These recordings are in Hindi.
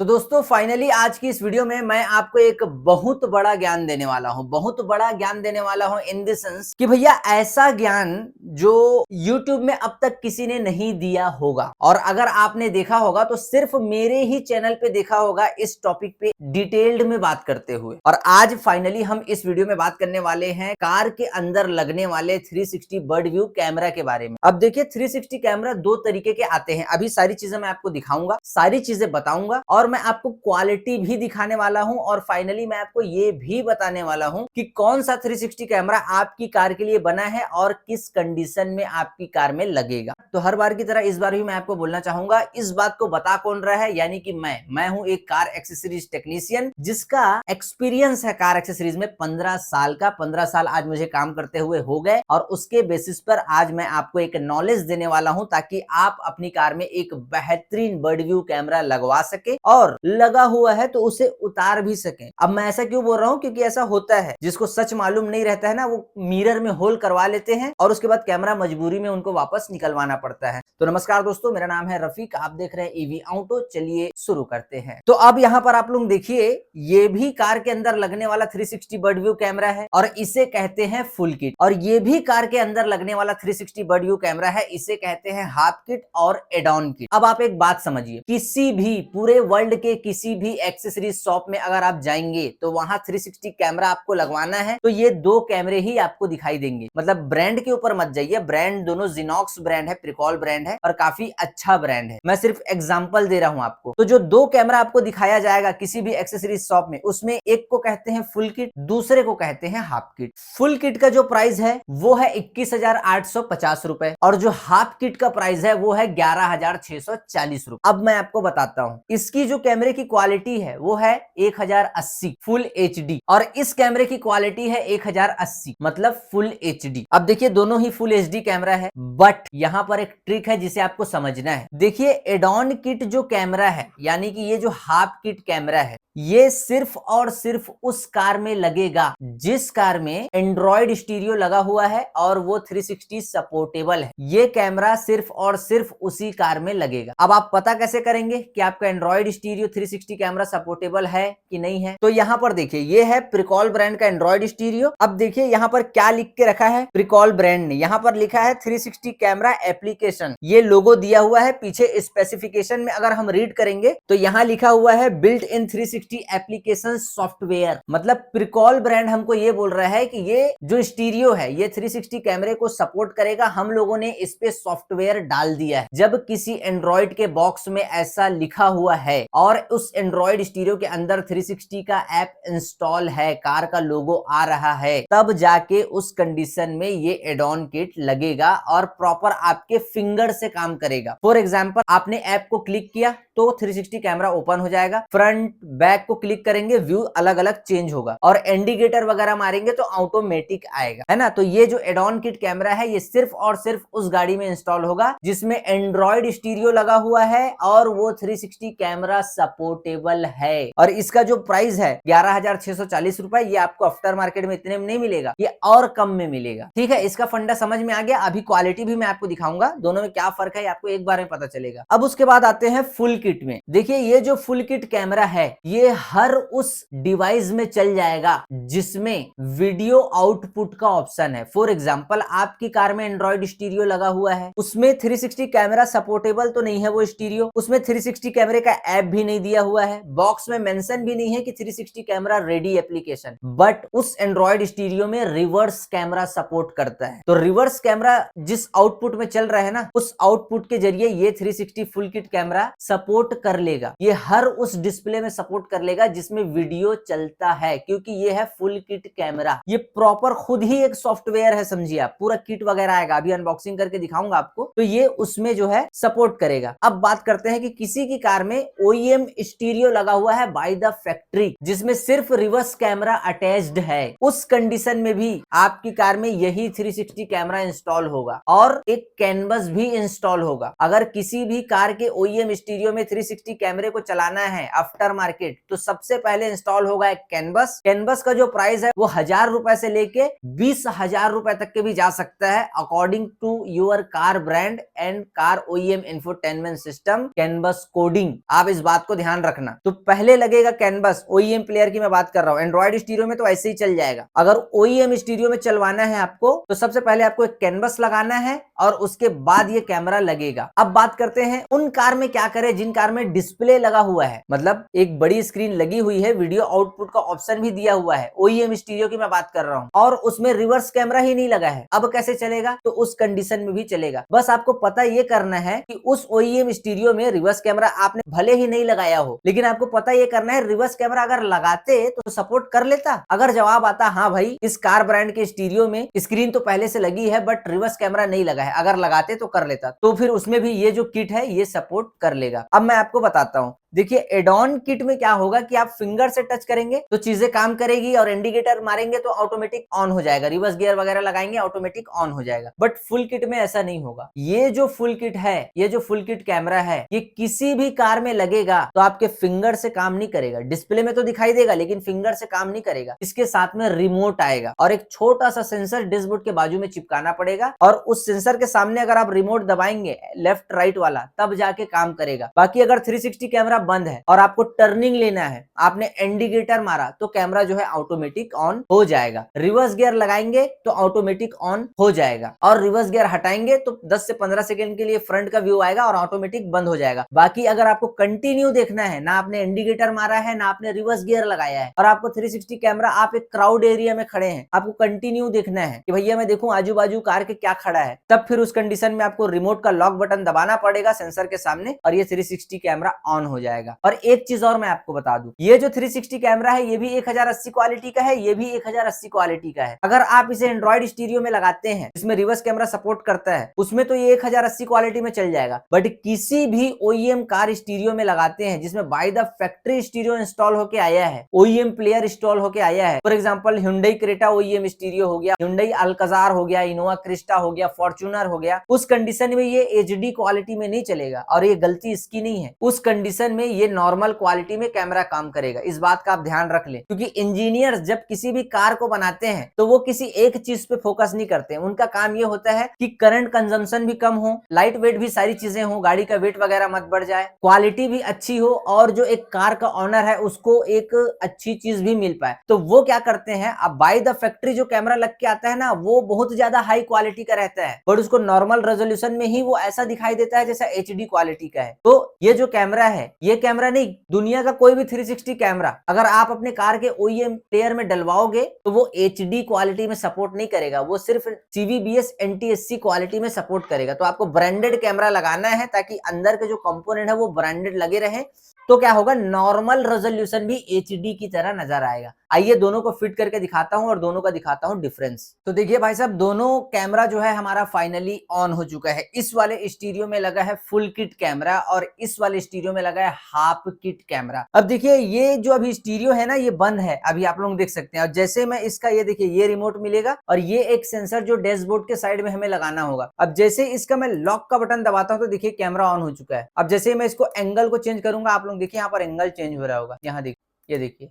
तो दोस्तों फाइनली आज की इस वीडियो में मैं आपको एक बहुत बड़ा ज्ञान देने वाला हूं। बहुत बड़ा ज्ञान देने वाला हूं इन द सेंस कि भैया ऐसा ज्ञान जो YouTube में अब तक किसी ने नहीं दिया होगा, और अगर आपने देखा होगा तो सिर्फ मेरे ही चैनल पे देखा होगा इस टॉपिक पे डिटेल्ड में बात करते हुए। और आज फाइनली हम इस वीडियो में बात करने वाले हैं कार के अंदर लगने वाले 360 बर्ड व्यू कैमरा के बारे में। अब देखिए 360 कैमरा दो तरीके के आते हैं। अभी सारी चीजें मैं आपको दिखाऊंगा, सारी चीजें बताऊंगा, और मैं आपको क्वालिटी भी दिखाने वाला हूं, और फाइनली मैं आपको ये भी बताने वाला हूं कि कौन सा 360 कैमरा आपकी कार के लिए बना है और किस कंडीशन में आपकी कार में लगेगा। तो हर बार की तरह इस बार भी मैं आपको बोलना चाहूंगा, इस बात को बता कौन रहा है, यानी कि मैं हूं एक कार एक्सेसरीज टेक्नीशियन जिसका एक्सपीरियंस है कार एक्सेसरीज में 15 साल का। 15 साल आज मुझे काम करते हुए हो गए, और उसके बेसिस पर आज मैं आपको एक नॉलेज देने वाला हूं ताकि आप अपनी कार में एक बेहतरीन बर्ड व्यू कैमरा लगवा सके, और लगा हुआ है तो उसे उतार भी सकें। अब मैं ऐसा क्यों बोल रहा हूं, क्योंकि ऐसा होता है जिसको सच मालूम नहीं रहता है ना, वो मिरर में होल करवा लेते हैं और उसके बाद कैमरा मजबूरी में उनको वापस निकलवाना पड़ता है। तो नमस्कार दोस्तों, मेरा नाम है रफीक, आप देख रहे हैं ईवी ऑटो। चलिए शुरू करते हैं। तो अब यहाँ पर आप लोग देखिए, ये भी कार के अंदर लगने वाला 360 बर्ड व्यू कैमरा है और इसे कहते हैं फुल किट। और ये भी कार के अंदर लगने वाला 360 बर्ड व्यू कैमरा है, इसे कहते हैं हाफ किट और एड ऑन किट। अब आप एक बात समझिए, किसी भी पूरे वर्ल्ड के किसी भी एक्सेसरीज शॉप में अगर आप जाएंगे तो वहां 360 कैमरा आपको लगवाना है तो ये दो कैमरे ही आपको दिखाई देंगे। मतलब ब्रांड के ऊपर मत जाइए, ब्रांड दोनों जिनॉक्स ब्रांड है, प्रिकॉल ब्रांड है और काफी अच्छा ब्रांड है। मैं सिर्फ एग्जांपल दे रहा हूं आपको। तो जो दो कैमरा आपको दिखाया जाएगा किसी भी एक्सेसरीज शॉप में, उसमें एक को कहते हैं फुल किट, दूसरे को कहते हैं हाफ किट। फुल किट का जो प्राइस है वो है 21,850 रुपए, और जो हाफ किट का प्राइस है वो है 11,640 रुपए। अब मैं आपको बताता हूं, इसकी जो कैमरे की क्वालिटी है वो है 1080 फुल HD, और इस कैमरे की क्वालिटी है 1080 मतलब फुल HD। अब देखिए दोनों ही फुल HD कैमरा है, बट यहां पर एक ट्रिक है जिसे आपको समझना है। देखिए एड ऑन किट जो कैमरा है, यानी कि ये जो हाफ किट कैमरा है, ये सिर्फ और सिर्फ उस कार में लगेगा जिस कार में एंड्रॉइड स्टीरियो लगा हुआ है और वो 360 सपोर्टेबल है। ये कैमरा सिर्फ और सिर्फ उसी कार में लगेगा। अब आप पता कैसे करेंगे कि आपका एंड्रॉइड स्टीरियो 360 कैमरा सपोर्टेबल है कि नहीं है? तो यहां पर देखिए, ये है प्रिकॉल ब्रांड का एंड्रॉइड स्टीरियो। अब देखिए यहां पर क्या लिख के रखा है प्रिकॉल ब्रांड ने, यहां पर लिखा है 360 कैमरा एप्लीकेशन। ये लोगो दिया हुआ है, पीछे स्पेसिफिकेशन में अगर हम रीड करेंगे तो यहां लिखा हुआ है बिल्ट इन 360 एप्लीकेशन सॉफ्टवेयर। मतलब प्रिकॉल ब्रांड हमको ये बोल रहा है कि ये जो स्टीरियो है ये 360 कैमरे को सपोर्ट करेगा, हम लोगों ने इस पे सॉफ्टवेयर डाल दिया है। जब किसी एंड्रॉइड के बॉक्स में ऐसा लिखा हुआ है और उस एंड्रॉइड स्टीरियो के अंदर 360 का ऐप इंस्टॉल है, कार का लोगो आ रहा है, तब जाके उस कंडीशन में ये एड ऑन किट लगेगा और प्रॉपर आपके फिंगर से काम करेगा। फॉर एग्जांपल, आपने ऐप को क्लिक किया तो 360 कैमरा ओपन हो जाएगा, फ्रंट बैक को क्लिक करेंगे व्यू अलग अलग चेंज होगा, और इंडिकेटर वगैरह मारेंगे तो ऑटोमेटिक आएगा, है ना। तो ये जो एड ऑन किट कैमरा है ये सिर्फ और सिर्फ उस गाड़ी में इंस्टॉल होगा जिसमें एंड्रॉइड स्टीरियो लगा हुआ है और वो 360 कैमरा सपोर्टेबल है। और इसका जो प्राइस है 11,640 रुपए, ये आपको आफ्टर मार्केट में इतने में नहीं मिलेगा, ये और कम में मिलेगा। ठीक है, इसका फंडा समझ में आ गया। अभी क्वालिटी भी मैं आपको दिखाऊंगा, दोनों में क्या फर्क है आपको एक बार में पता चलेगा। अब उसके बाद आते हैं फुल किट में। देखिए ये जो फुल किट कैमरा है ये हर उस डिवाइस में चल जाएगा जिसमें वीडियो आउटपुट का ऑप्शन है। फॉर एग्जांपल, आपकी कार में एंड्रॉइड स्टीरियो लगा हुआ है, उसमें 360 कैमरा सपोर्टेबल तो नहीं है वो स्टीरियो, उसमें 360 कैमरे का ऐप भी नहीं दिया हुआ है, बॉक्स में मेंशन भी नहीं है कि 360 कैमरा रेडी एप्लीकेशन, बट उस एंड्रॉइड स्टीरियो में रिवर्स कैमरा सपोर्ट करता है। तो रिवर्स कैमरा जिस आउटपुट में चल रहा है ना, उस आउटपुट के जरिए ये 360 फुल किट कैमरा सपोर्ट कर लेगा। ये हर उस डिस्प्ले में सपोर्ट कर लेगा जिसमें वीडियो चलता है, क्योंकि ये है फुल किट कैमरा। ये प्रॉपर खुद ही एक सॉफ्टवेयर है, समझिए आप, पूरा किट वगैरह आएगा, अभी अनबॉक्सिंग करके दिखाऊंगा आपको। तो ये उसमें जो है सपोर्ट करेगा। अब बात करते हैं कि किसी की कार में OEM स्टीरियो लगा हुआ है बाय द फैक्ट्री, जिसमें सिर्फ रिवर्स कैमरा अटैच्ड है, उस कंडीशन में भी आपकी कार में यही 360 कैमरा इंस्टॉल होगा और एक कैनवस भी इंस्टॉल होगा। अगर किसी भी कार के OEM स्टीरियो में 360 कैमरे को चलाना है आफ्टर मार्केट, तो सबसे पहले इंस्टॉल होगा एक कैनवस। कैनवस का जो प्राइस है वो 1000 रुपए से लेके 20,000 रुपए तक के भी जा सकता है, according to your car brand and car OEM infotainment system canvas coding. आप इस बात को ध्यान रखना। तो पहले लगेगा कैनवस, ओईएम प्लेयर की मैं बात कर रहा हूं। एंड्रॉइड स्टीरियो में तो ऐसे ही चल जाएगा। अगर ओईएम स्टीरियो में चलवाना है आपको तो सबसे पहले आपको एक कैनवस लगाना है और उसके बाद ये कैमरा लगेगा। अब बात करते हैं उन कार में क्या करें जिन कार में डिस्प्ले लगा हुआ है, मतलब एक बड़ी स्क्रीन लगी हुई है, वीडियो आउटपुट का ऑप्शन भी दिया हुआ है, ओईएम स्टीरियो की मैं बात कर रहा हूं, और उसमें रिवर्स कैमरा ही नहीं लगा है। अब कैसे चलेगा? तो उस कंडीशन में भी चलेगा। बस आपको पता ये करना है कि उस ओईएम स्टीरियो में रिवर्स कैमरा आपने भले ही नहीं लगाया हो, लेकिन आपको पता ये करना है रिवर्स कैमरा अगर लगाते तो सपोर्ट कर लेता। अगर जवाब आता हाँ भाई इस कार ब्रांड के स्टीरियो में स्क्रीन तो पहले से लगी है बट रिवर्स कैमरा नहीं लगा है, अगर लगाते तो कर लेता, तो फिर उसमें भी ये जो किट है ये सपोर्ट कर लेगा। अब मैं आपको बताता हूं। देखिए एडॉन किट में क्या होगा कि आप फिंगर से टच करेंगे तो चीजें काम करेगी और इंडिकेटर मारेंगे तो ऑटोमेटिक ऑन हो जाएगा, रिवर्स गियर वगैरह लगाएंगे ऑटोमेटिक ऑन हो जाएगा। बट फुल किट में ऐसा नहीं होगा। ये जो फुल किट है, ये जो फुल किट कैमरा है, ये किसी भी कार में लगेगा तो आपके फिंगर से काम नहीं करेगा। डिस्प्ले में तो दिखाई देगा लेकिन फिंगर से काम नहीं करेगा। इसके साथ में रिमोट आएगा और एक छोटा सा सेंसर डैशबोर्ड के बाजू में चिपकाना पड़ेगा और उस सेंसर के सामने अगर आप रिमोट दबाएंगे लेफ्ट राइट वाला तब जाके काम करेगा। बाकी अगर 360 कैमरा बंद है और आपको टर्निंग लेना है, आपने इंडिकेटर मारा तो कैमरा जो है ऑटोमेटिक ऑन हो जाएगा। रिवर्स गियर लगाएंगे तो ऑटोमेटिक ऑन हो जाएगा और रिवर्स गियर हटाएंगे तो 10 से 15 सेकंड के लिए फ्रंट का व्यू आएगा और ऑटोमेटिक बंद हो जाएगा। बाकी अगर आपको कंटिन्यू देखना है, ना आपने इंडिकेटर मारा है ना आपने रिवर्स गियर लगाया है, और आपको 360 कैमरा, आप एक क्राउड एरिया में खड़े हैं, आपको कंटिन्यू देखना है कि भैया मैं देखूं आजू बाजू कार के क्या खड़ा है, तब फिर उस कंडीशन में आपको रिमोट का लॉक बटन दबाना पड़ेगा सेंसर के सामने और ये 360 कैमरा ऑन हो जाएगा। और एक चीज और मैं आपको बता दूं, ये जो 360 कैमरा है ये भी 1080 क्वालिटी का है, ये भी 1080 क्वालिटी का है। अगर आप इसे एंड्रॉइड स्टीरियो में लगाते हैं जिसमें रिवर्स कैमरा सपोर्ट करता है, उसमें तो ये 1080 क्वालिटी में चल जाएगा। बट किसी भी ओईएम कार स्टीरियो में लगाते हैं जिसमें by the factory stereo install होके आया है, ओईएम प्लेयर इंस्टॉल होके आया है, for example Hyundai Creta OEM stereo हो गया, Hyundai अल्काजार हो गया, इनोवा क्रिस्टा हो गया, फॉर्च्यूनर हो गया, उस कंडीशन में ये एचडी क्वालिटी में नहीं चलेगा और ये गलती इसकी नहीं है। उस कंडीशन में ये नॉर्मल क्वालिटी में कैमरा काम करेगा। इस बात का आप ध्यान रख लें, क्योंकि इंजीनियर्स जब किसी भी कार को बनाते हैं तो वो किसी एक चीज पे फोकस नहीं करते। उनका काम ये होता है कि करंट कंजम्पशन भी कम हो, लाइट वेट भी सारी चीजें हो, गाड़ी का वेट वगैरह मत बढ़ जाए, क्वालिटी भी अच्छी हो और जो एक कार का ऑनर है उसको एक अच्छी चीज भी मिल पाए। तो वो क्या करते हैं, अब बाय द फैक्ट्री जो कैमरा लग के आता है ना वो बहुत ज्यादा हाई क्वालिटी का रहता है बट उसको नॉर्मल रेजोल्यूशन में ही वो ऐसा दिखाई देता है जैसा एचडी क्वालिटी का है। तो ये जो कैमरा है, ये कैमरा नहीं, दुनिया का कोई भी 360 कैमरा अगर आप अपने कार के ओईएम प्लेयर में डलवाओगे तो वो एचडी क्वालिटी में सपोर्ट नहीं करेगा, वो सिर्फ सीवीबीएस एनटीएससी क्वालिटी में सपोर्ट करेगा। तो आपको ब्रांडेड कैमरा लगाना है ताकि अंदर के जो कंपोनेंट है वो ब्रांडेड लगे रहे, तो क्या होगा, नॉर्मल रेजोल्यूशन भी एचडी की तरह नजर आएगा। आइए दोनों को फिट करके दिखाता हूं और दोनों का दिखाता हूं डिफरेंस। तो देखिए भाई साहब, दोनों कैमरा जो है हमारा फाइनली ऑन हो चुका है। इस वाले स्टीरियो में लगा है फुल किट कैमरा और इस वाले स्टीरियो में लगा है हाफ किट कैमरा। अब देखिए ये जो अभी स्टीरियो है ना ये बंद है, अभी आप लोग देख सकते हैं। और जैसे मैं इसका ये देखिए ये रिमोट मिलेगा और ये एक सेंसर जो डैशबोर्ड के साइड में हमें लगाना होगा। अब जैसे इसका मैं लॉक का बटन दबाता हूं तो देखिए कैमरा ऑन हो चुका है। अब जैसे मैं इसको एंगल को चेंज करूंगा, आप लोग देखिए यहाँ पर एंगल चेंज हो रहा होगा। यहाँ देखिए, ये देखिए,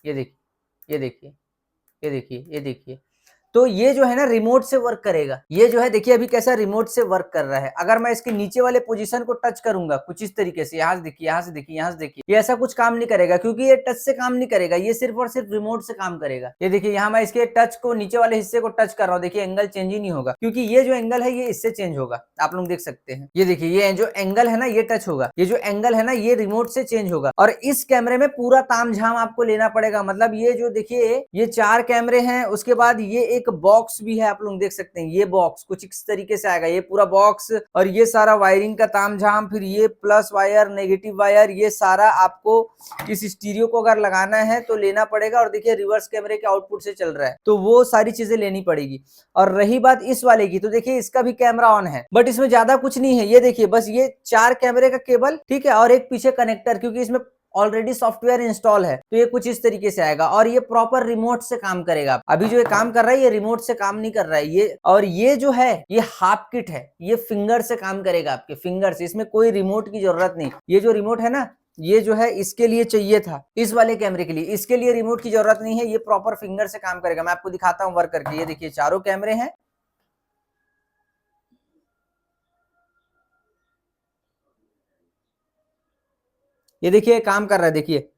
ये देखिए, ये देखिए, ये देखिए, ये देखिए। तो ये जो है ना रिमोट से वर्क करेगा। ये जो है देखिए अभी कैसा रिमोट से वर्क कर रहा है। अगर मैं इसके नीचे वाले पोजीशन को टच करूंगा कुछ इस तरीके से, यहाँ से देखिए, यहाँ से देखिए, यहाँ से देखिए, ये ऐसा कुछ काम नहीं करेगा क्योंकि ये टच से काम नहीं करेगा, ये सिर्फ और सिर्फ रिमोट से काम करेगा। ये देखिए यहाँ मैं इसके टच को, नीचे वाले हिस्से को टच कर रहा हूँ, देखिए एंगल चेंज ही नहीं होगा क्योंकि ये जो एंगल है ये इससे चेंज होगा। आप लोग देख सकते हैं, ये देखिए ये जो एंगल है ना ये टच होगा, ये जो एंगल है ना ये रिमोट से चेंज होगा। और इस कैमरे में पूरा तामझाम आपको लेना पड़ेगा। मतलब ये जो देखिए ये 4 कैमरे हैं, उसके बाद ये एक बॉक्स भी है, आप लोग देख सकते हैं। ये बॉक्स कुछ इस तरीके से आएगा, ये पूरा बॉक्स और ये सारा वायरिंग का तामझाम, फिर ये प्लस वायर नेगेटिव वायर, ये सारा आपको इस स्टीरियो को अगर लगाना है तो लेना पड़ेगा। और देखिए रिवर्स कैमरे के आउटपुट से चल रहा है तो वो सारी चीजें लेनी पड़ेगी। और रही बात इस वाले की, तो देखिए इसका भी कैमरा ऑन है बट इसमें ज्यादा कुछ नहीं है। ये देखिए बस ये 4 कैमरे का केबल, ठीक है, और एक पीछे कनेक्टर, क्योंकि इसमें ऑलरेडी सॉफ्टवेयर इंस्टॉल है तो ये कुछ इस तरीके से आएगा। और ये प्रॉपर रिमोट से काम करेगा। अभी जो ये काम कर रहा है ये रिमोट से काम नहीं कर रहा है ये। और ये जो है ये हाफ किट है, ये फिंगर से काम करेगा, आपके फिंगर से, इसमें कोई रिमोट की जरूरत नहीं। ये जो रिमोट है ना ये जो है इसके लिए चाहिए था, इस वाले कैमरे के लिए, इसके लिए रिमोट की जरूरत नहीं है, ये प्रॉपर फिंगर से काम करेगा। मैं आपको दिखाता हूँ वर्क करके। ये देखिए चारों कैमरे हैं, ये देखिए काम कर रहा है, देखिए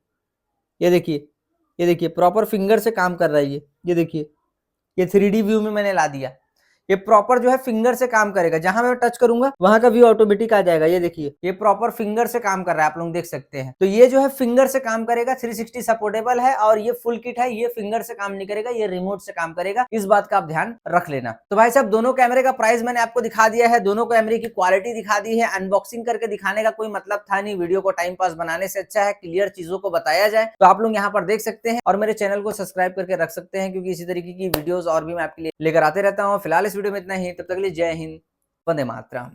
ये देखिए, ये देखिए प्रॉपर फिंगर से काम कर रहा है ये देखिए, ये 3D व्यू में मैंने ला दिया। ये प्रॉपर जो है फिंगर से काम करेगा, जहां मैं टच करूंगा वहां का व्यू ऑटोमेटिक आ जाएगा। ये देखिए ये प्रॉपर फिंगर से काम कर रहा है, आप लोग देख सकते हैं। तो ये जो है फिंगर से काम करेगा, 360 सपोर्टेबल है और ये फुल किट है। ये फिंगर से काम नहीं करेगा, ये रिमोट से काम करेगा, इस बात का आप ध्यान रख लेना। तो भाई साहब दोनों कैमरे का प्राइस मैंने आपको दिखा दिया है, दोनों कैमरे की क्वालिटी दिखा दी है। अनबॉक्सिंग करके दिखाने का कोई मतलब था नहीं, वीडियो को टाइम पास बनाने से अच्छा है क्लियर चीजों को बताया जाए। तो आप लोग यहाँ पर देख सकते हैं और मेरे चैनल को सब्सक्राइब करके रख सकते हैं, क्योंकि इसी तरीके की वीडियोस और भी मैं आपके लिए लेकर आते रहता हूँ। फिलहाल इस वीडियो में इतना ही, तब तक के लिए जय हिंद, वंदे मातरम।